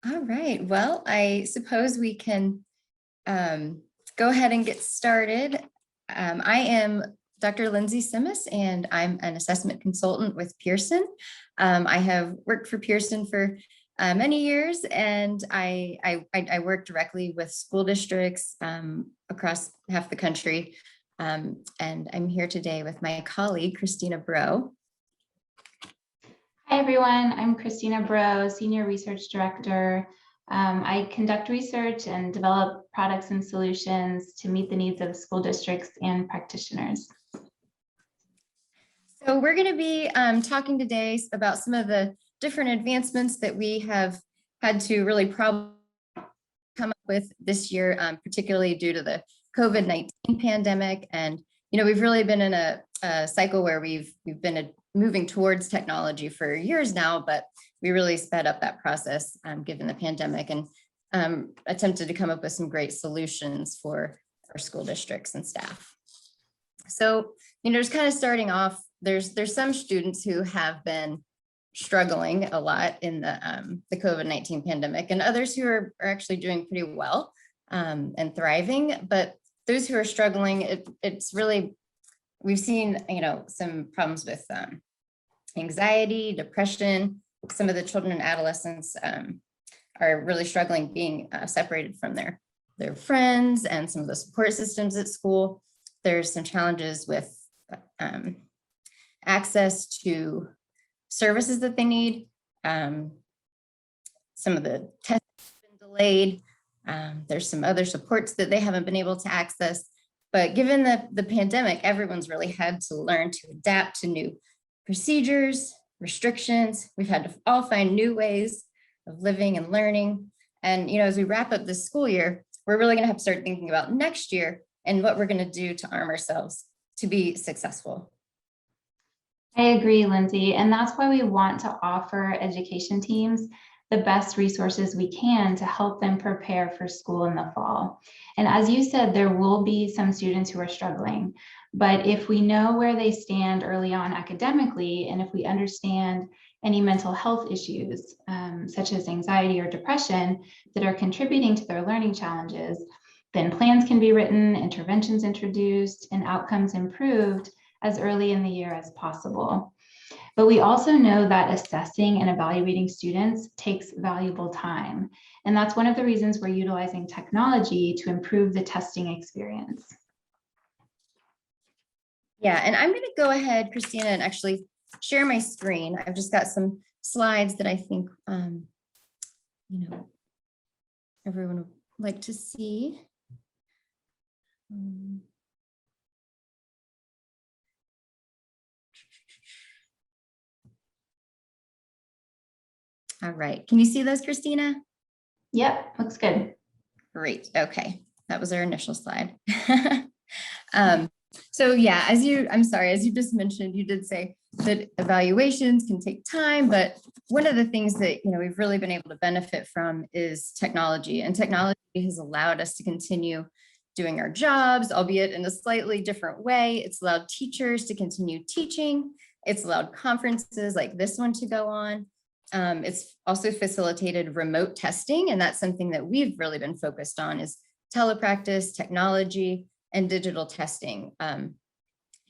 All right, well, I suppose we can go ahead and get started. I am Dr. Lindsay Simas, and I'm an assessment consultant with Pearson. I have worked for Pearson for many years, and I work directly with school districts across half the country. And I'm here today with my colleague, Christina Bro. Hi, everyone. I'm Christina Bro, Senior Research Director. I conduct research and develop products and solutions to meet the needs of school districts and practitioners. So we're going to be talking today about some of the different advancements that we have had to really probably come up with this year, particularly due to the COVID-19 pandemic. And, we've really been in a cycle where we've been moving towards technology for years now, but we really sped up that process given the pandemic and attempted to come up with some great solutions for our school districts and staff. So, just kind of starting off, there's some students who have been struggling a lot in the COVID-19 pandemic, and others who are actually doing pretty well and thriving. But those who are struggling, it's really, we've seen, some problems with anxiety, depression. Some of the children and adolescents are really struggling being separated from their friends and some of the support systems at school. There's some challenges with access to services that they need. Some of the tests have been delayed. There's some other supports that they haven't been able to access. But given the pandemic, everyone's really had to learn to adapt to new procedures, restrictions. We've had to all find new ways of living and learning. And, as we wrap up this school year, we're really going to have to start thinking about next year and what we're going to do to arm ourselves to be successful. I agree, Lindsay, and that's why we want to offer education teams the best resources we can to help them prepare for school in the fall. And as you said, there will be some students who are struggling, but if we know where they stand early on academically, and if we understand any mental health issues, such as anxiety or depression, that are contributing to their learning challenges, then plans can be written, interventions introduced, and outcomes improved as early in the year as possible. But we also know that assessing and evaluating students takes valuable time. And that's one of the reasons we're utilizing technology to improve the testing experience. Yeah, and I'm going to go ahead, Christina, and actually share my screen. I've just got some slides that I think, everyone would like to see. All right. Can you see those, Christina? Yep, looks good. Great. Okay. That was our initial slide. So yeah, as you just mentioned, you did say that evaluations can take time, but one of the things that, we've really been able to benefit from is technology, and technology has allowed us to continue doing our jobs, albeit in a slightly different way. It's allowed teachers to continue teaching. It's allowed conferences like this one to go on. It's also facilitated remote testing, and that's something that we've really been focused on is telepractice, technology, and digital testing.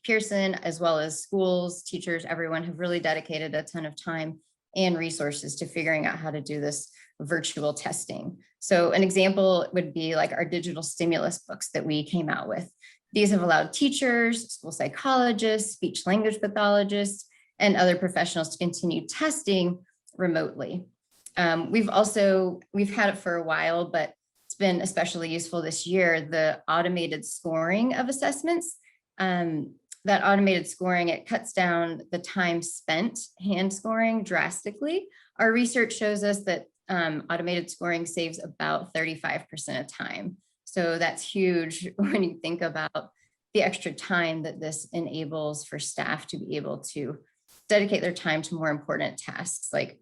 Pearson, as well as schools, teachers, everyone have really dedicated a ton of time and resources to figuring out how to do this virtual testing. So an example would be like our digital stimulus books that we came out with. These have allowed teachers, school psychologists, speech language pathologists, and other professionals to continue testing remotely. We've had it for a while, but it's been especially useful this year, the automated scoring of assessments. That automated scoring, it cuts down the time spent hand scoring drastically. Our research shows us that automated scoring saves about 35% of time. So that's huge when you think about the extra time that this enables for staff to be able to dedicate their time to more important tasks like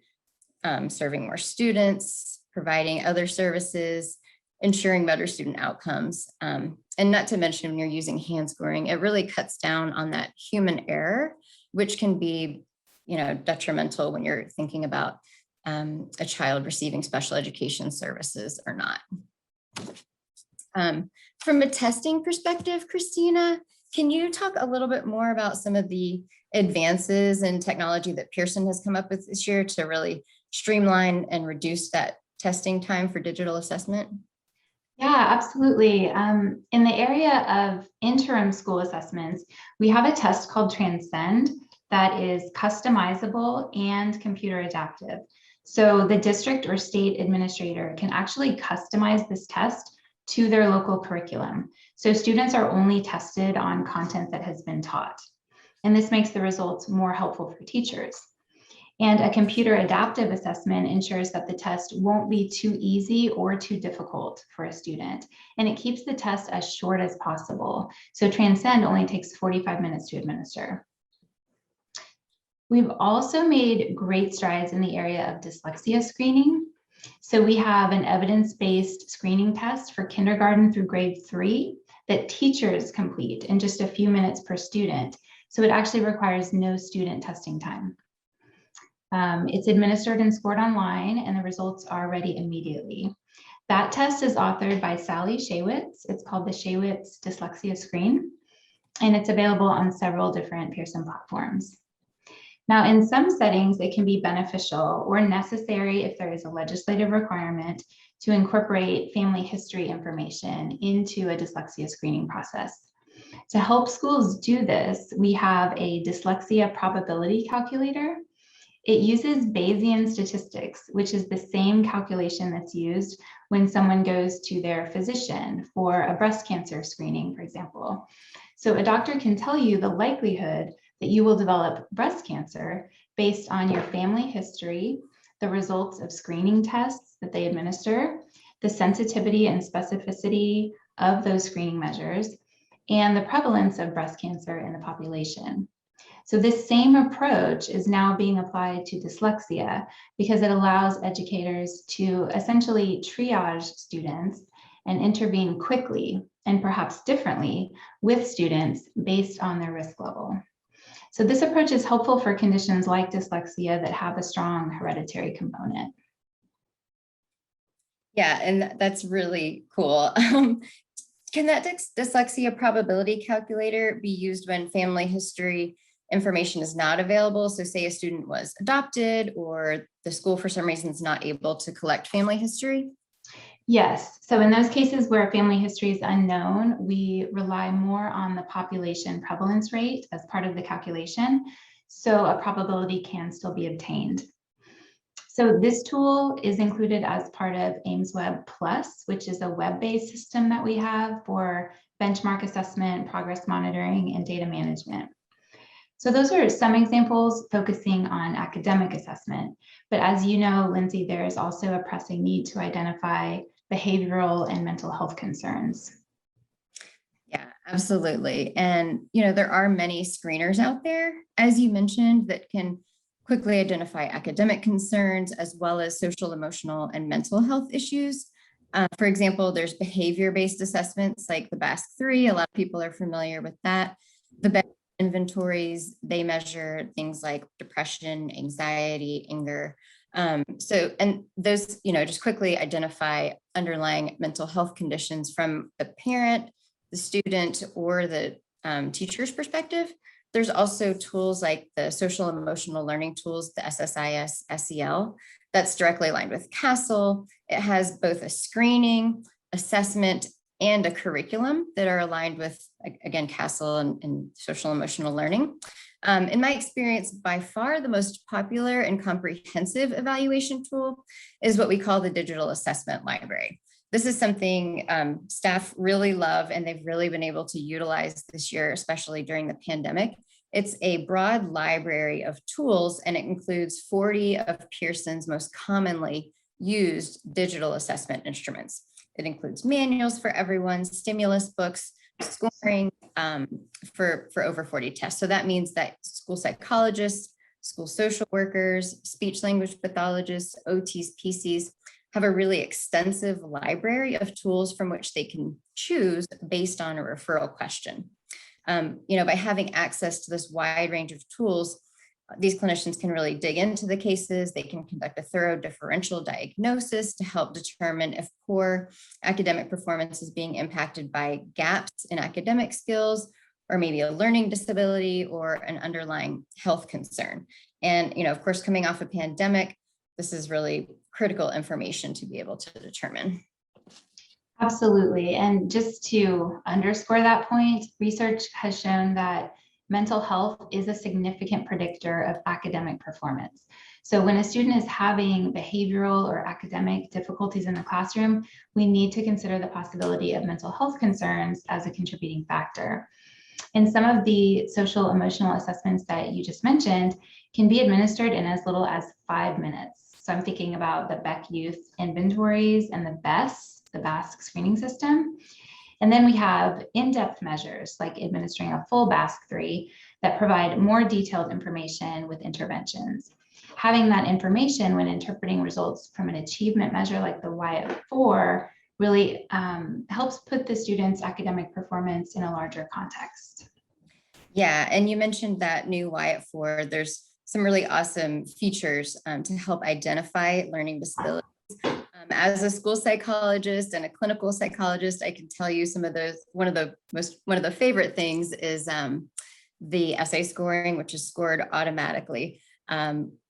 serving more students, providing other services, ensuring better student outcomes. And not to mention when you're using hand scoring, it really cuts down on that human error, which can be, detrimental when you're thinking about a child receiving special education services or not. From a testing perspective, Christina, can you talk a little bit more about some of the advances in technology that Pearson has come up with this year to really streamline and reduce that testing time for digital assessment? Yeah, absolutely. In the area of interim school assessments, we have a test called Transcend that is customizable and computer adaptive. So the district or state administrator can actually customize this test to their local curriculum. So students are only tested on content that has been taught. And this makes the results more helpful for teachers. And a computer adaptive assessment ensures that the test won't be too easy or too difficult for a student. And it keeps the test as short as possible. So Transcend only takes 45 minutes to administer. We've also made great strides in the area of dyslexia screening. So we have an evidence-based screening test for kindergarten through grade 3 that teachers complete in just a few minutes per student. So it actually requires no student testing time. It's administered and scored online, and the results are ready immediately. That test is authored by Sally Shaywitz. It's called the Shaywitz Dyslexia Screen, and it's available on several different Pearson platforms. Now, in some settings, it can be beneficial or necessary if there is a legislative requirement to incorporate family history information into a dyslexia screening process. To help schools do this, we have a dyslexia probability calculator. It uses Bayesian statistics, which is the same calculation that's used when someone goes to their physician for a breast cancer screening, for example. So a doctor can tell you the likelihood that you will develop breast cancer based on your family history, the results of screening tests that they administer, the sensitivity and specificity of those screening measures, and the prevalence of breast cancer in the population. So this same approach is now being applied to dyslexia because it allows educators to essentially triage students and intervene quickly and perhaps differently with students based on their risk level. So this approach is helpful for conditions like dyslexia that have a strong hereditary component. Yeah, and that's really cool. Can that dyslexia probability calculator be used when family history information is not available? So say a student was adopted or the school for some reason is not able to collect family history? Yes, so in those cases where family history is unknown, we rely more on the population prevalence rate as part of the calculation, so a probability can still be obtained. So this tool is included as part of AimsWeb Plus, which is a web-based system that we have for benchmark assessment, progress monitoring, and data management. So those are some examples focusing on academic assessment. But as you know, Lindsay, there is also a pressing need to identify behavioral and mental health concerns. Yeah, absolutely. And, you know, there are many screeners out there, as you mentioned, that can quickly identify academic concerns as well as social, emotional, and mental health issues. For example, there's behavior-based assessments like the BASC-3. A lot of people are familiar with that. The inventories, they measure things like depression, anxiety, anger. And those, you know, just quickly identify underlying mental health conditions from the parent, the student, or the teacher's perspective. There's also tools like the social emotional learning tools, the SSIS, SEL, that's directly aligned with CASEL. It has both a screening, assessment, and a curriculum that are aligned with, again, CASEL and social emotional learning. In my experience, by far the most popular and comprehensive evaluation tool is what we call the digital assessment library. This is something staff really love and they've really been able to utilize this year, especially during the pandemic. It's a broad library of tools and it includes 40 of Pearson's most commonly used digital assessment instruments. It includes manuals for everyone, stimulus books, scoring for over 40 tests. So that means that school psychologists, school social workers, speech language pathologists, OTs, PCs have a really extensive library of tools from which they can choose based on a referral question. You know, by having access to this wide range of tools, These clinicians can really dig into the cases. They can conduct a thorough differential diagnosis to help determine if poor academic performance is being impacted by gaps in academic skills, or maybe a learning disability or an underlying health concern. And, of course, coming off a pandemic, this is really critical information to be able to determine. Absolutely. And just to underscore that point, research has shown that mental health is a significant predictor of academic performance. So when a student is having behavioral or academic difficulties in the classroom, we need to consider the possibility of mental health concerns as a contributing factor. And some of the social emotional assessments that you just mentioned can be administered in as little as 5 minutes. So I'm thinking about the Beck Youth Inventories and the BASC screening system. And then we have in-depth measures like administering a full BASC-3 that provide more detailed information with interventions. Having that information when interpreting results from an achievement measure like the Wyatt-4 really helps put the student's academic performance in a larger context. Yeah, and you mentioned that new Wyatt-4. There's some really awesome features to help identify learning disabilities. As a school psychologist and a clinical psychologist, I can tell you some of those. One of the favorite things is the essay scoring, which is scored automatically.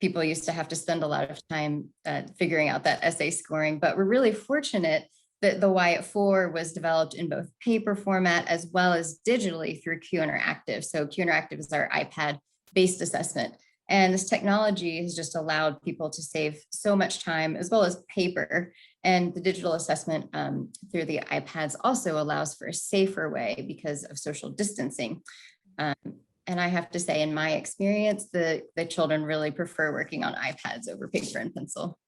People used to have to spend a lot of time figuring out that essay scoring, but we're really fortunate that the Wyatt-4 was developed in both paper format as well as digitally through Q Interactive. So Q Interactive is our iPad-based assessment. And this technology has just allowed people to save so much time as well as paper. And the digital assessment through the iPads also allows for a safer way because of social distancing. And I have to say, in my experience, the children really prefer working on iPads over paper and pencil.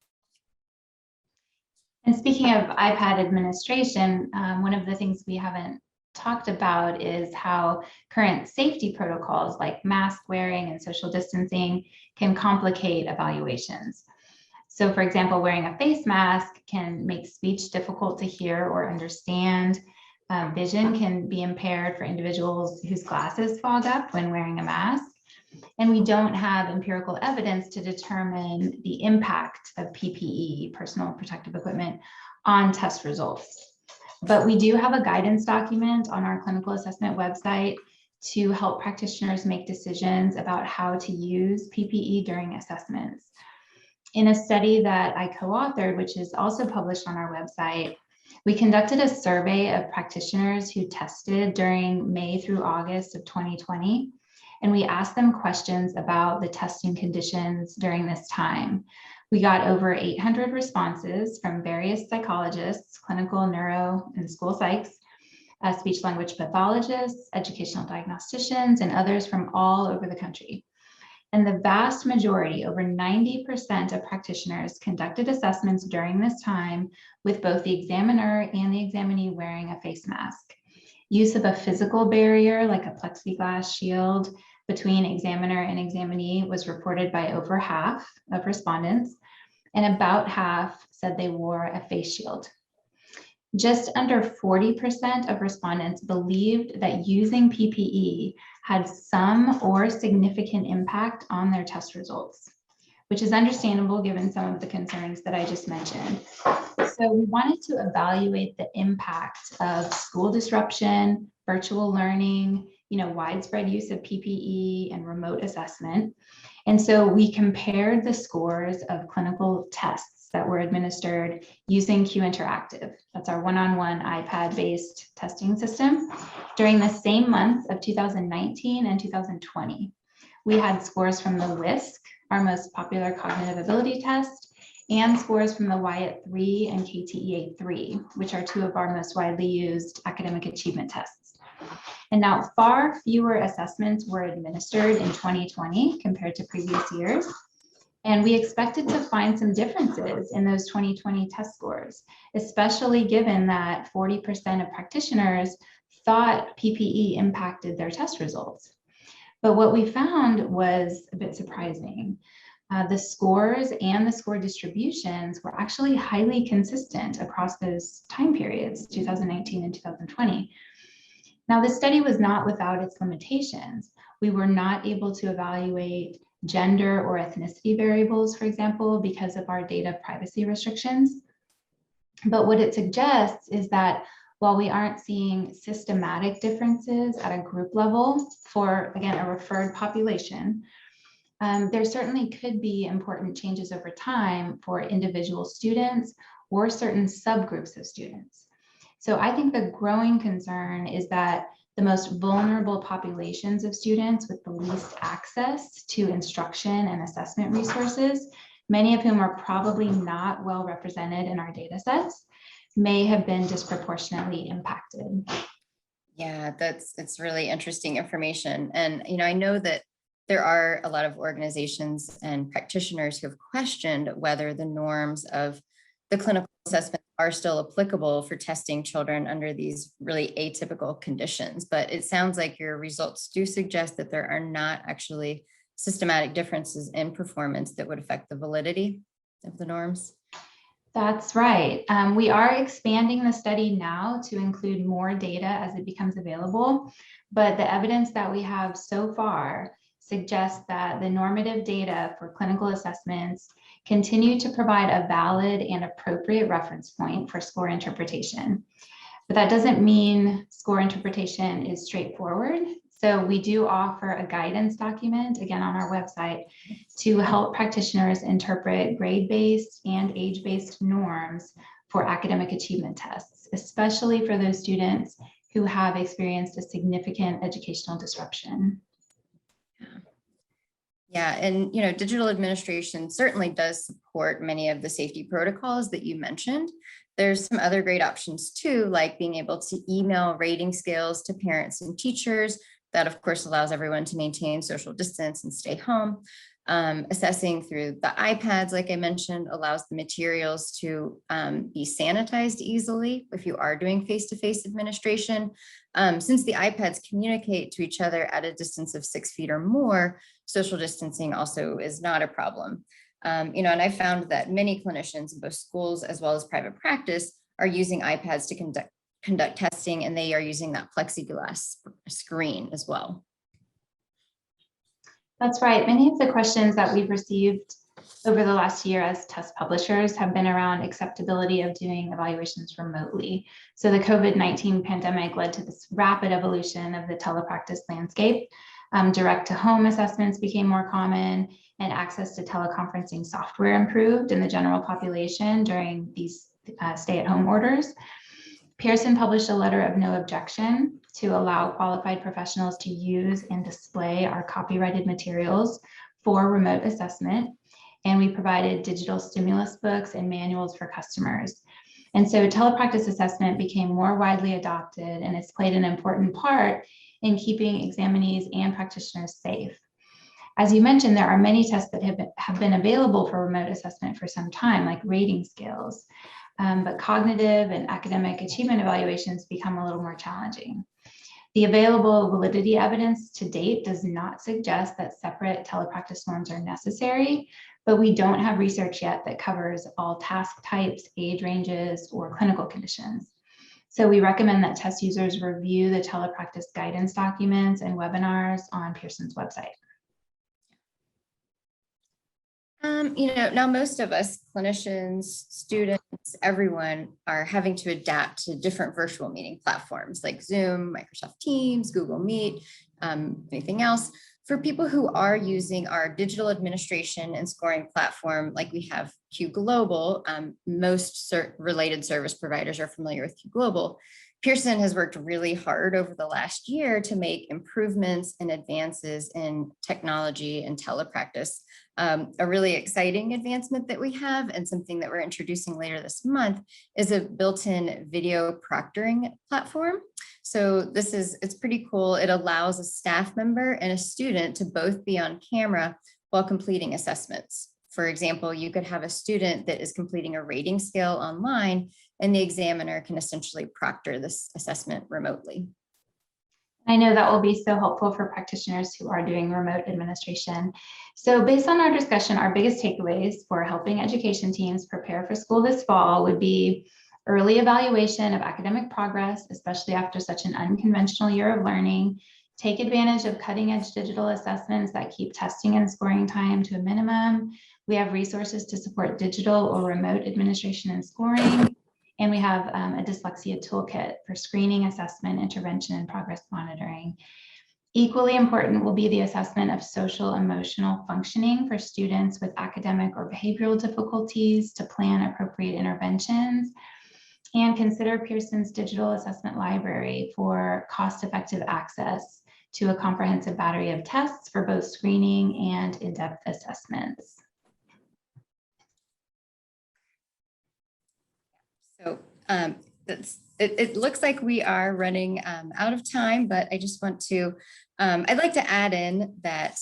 And speaking of iPad administration, one of the things we haven't talked about is how current safety protocols like mask wearing and social distancing can complicate evaluations. So for example, wearing a face mask can make speech difficult to hear or understand. Vision can be impaired for individuals whose glasses fog up when wearing a mask. And we don't have empirical evidence to determine the impact of PPE, personal protective equipment, on test results. But we do have a guidance document on our clinical assessment website to help practitioners make decisions about how to use PPE during assessments. In a study that I co-authored, which is also published on our website, we conducted a survey of practitioners who tested during May through August of 2020. And we asked them questions about the testing conditions during this time. We got over 800 responses from various psychologists, clinical, neuro, and school psychs, speech language pathologists, educational diagnosticians, and others from all over the country. And the vast majority, over 90% of practitioners, conducted assessments during this time with both the examiner and the examinee wearing a face mask. Use of a physical barrier like a plexiglass shield between examiner and examinee was reported by over half of respondents, and about half said they wore a face shield. Just under 40% of respondents believed that using PPE had some or significant impact on their test results, which is understandable given some of the concerns that I just mentioned. So we wanted to evaluate the impact of school disruption, virtual learning, widespread use of PPE and remote assessment. And so we compared the scores of clinical tests that were administered using Q Interactive. That's our one-on-one iPad-based testing system during the same months of 2019 and 2020. We had scores from the WISC, our most popular cognitive ability test, and scores from the Wyatt-3 and KTEA-3, which are two of our most widely used academic achievement tests. And now far fewer assessments were administered in 2020 compared to previous years. And we expected to find some differences in those 2020 test scores, especially given that 40% of practitioners thought PPE impacted their test results. But what we found was a bit surprising. The scores and the score distributions were actually highly consistent across those time periods, 2019 and 2020. Now, this study was not without its limitations. We were not able to evaluate gender or ethnicity variables, for example, because of our data privacy restrictions. But what it suggests is that while we aren't seeing systematic differences at a group level for, again, a referred population, there certainly could be important changes over time for individual students or certain subgroups of students. So I think the growing concern is that the most vulnerable populations of students with the least access to instruction and assessment resources, many of whom are probably not well represented in our data sets, may have been disproportionately impacted. Yeah, it's really interesting information. And, I know that there are a lot of organizations and practitioners who have questioned whether the norms of the clinical assessment are still applicable for testing children under these really atypical conditions. But it sounds like your results do suggest that there are not actually systematic differences in performance that would affect the validity of the norms. That's right. We are expanding the study now to include more data as it becomes available, but the evidence that we have so far suggests that the normative data for clinical assessments continue to provide a valid and appropriate reference point for score interpretation. But that doesn't mean score interpretation is straightforward. So we do offer a guidance document, again, on our website to help practitioners interpret grade-based and age-based norms for academic achievement tests, especially for those students who have experienced a significant educational disruption. Yeah, and digital administration certainly does support many of the safety protocols that you mentioned. There's some other great options too, like being able to email rating scales to parents and teachers. That, of course, allows everyone to maintain social distance and stay home. Assessing through the iPads, like I mentioned, allows the materials to be sanitized easily if you are doing face-to-face administration. Since the iPads communicate to each other at a distance of 6 feet or more, social distancing also is not a problem. And I found that many clinicians in both schools as well as private practice are using iPads to conduct testing, and they are using that plexiglass screen as well. That's right. Many of the questions that we've received over the last year as test publishers have been around acceptability of doing evaluations remotely. So the COVID-19 pandemic led to this rapid evolution of the telepractice landscape. Direct to home assessments became more common, and access to teleconferencing software improved in the general population during these stay-at-home orders. Pearson published a letter of no objection to allow qualified professionals to use and display our copyrighted materials for remote assessment. And we provided digital stimulus books and manuals for customers. And so telepractice assessment became more widely adopted, and it's played an important part in keeping examinees and practitioners safe. As you mentioned, there are many tests that have been available for remote assessment for some time, like rating scales. But cognitive and academic achievement evaluations become a little more challenging. The available validity evidence to date does not suggest that separate telepractice norms are necessary, but we don't have research yet that covers all task types, age ranges, or clinical conditions. So we recommend that test users review the telepractice guidance documents and webinars on Pearson's website. Now most of us clinicians, students, everyone are having to adapt to different virtual meeting platforms like Zoom, Microsoft Teams, Google Meet, anything else. For people who are using our digital administration and scoring platform, like we have Q Global, most related service providers are familiar with Q Global. Pearson has worked really hard over the last year to make improvements and advances in technology and telepractice. A really exciting advancement that we have, and something that we're introducing later this month, is a built-in video proctoring platform. So it's pretty cool. It allows a staff member and a student to both be on camera while completing assessments. For example, you could have a student that is completing a rating scale online, and the examiner can essentially proctor this assessment remotely. I know that will be so helpful for practitioners who are doing remote administration. So based on our discussion, our biggest takeaways for helping education teams prepare for school this fall would be early evaluation of academic progress, especially after such an unconventional year of learning, take advantage of cutting edge digital assessments that keep testing and scoring time to a minimum. We have resources to support digital or remote administration and scoring. And we have a dyslexia toolkit for screening, assessment, intervention, and progress monitoring. Equally important will be the assessment of social emotional functioning for students with academic or behavioral difficulties to plan appropriate interventions. And consider Pearson's digital assessment library for cost-effective access to a comprehensive battery of tests for both screening and in-depth assessments. So it looks like we are running out of time, but I just want to, I'd like to add in that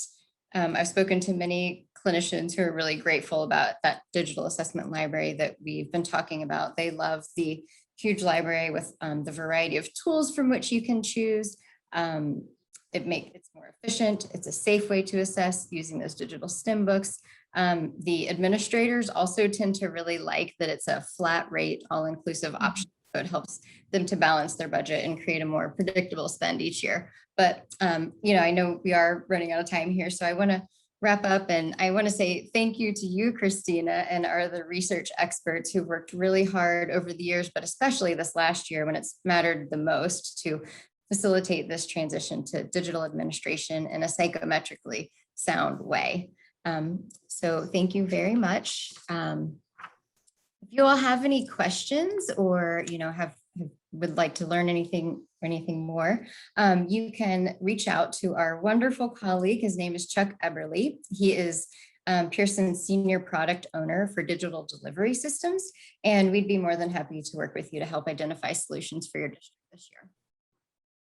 I've spoken to many clinicians who are really grateful about that digital assessment library that we've been talking about. They love the huge library with the variety of tools from which you can choose. It's more efficient. It's a safe way to assess using those digital STEM books. The administrators also tend to really like that it's a flat rate, all-inclusive option. So it helps them to balance their budget and create a more predictable spend each year. But, I know we are running out of time here, so I want to wrap up, and I want to say thank you to you, Christina, and our other research experts who worked really hard over the years, but especially this last year when it's mattered the most to facilitate this transition to digital administration in a psychometrically sound way. So thank you very much. If you all have any questions or, would like to learn anything more, you can reach out to our wonderful colleague. His name is Chuck Eberly. He is Pearson's Senior Product Owner for Digital Delivery Systems, and we'd be more than happy to work with you to help identify solutions for your district this year.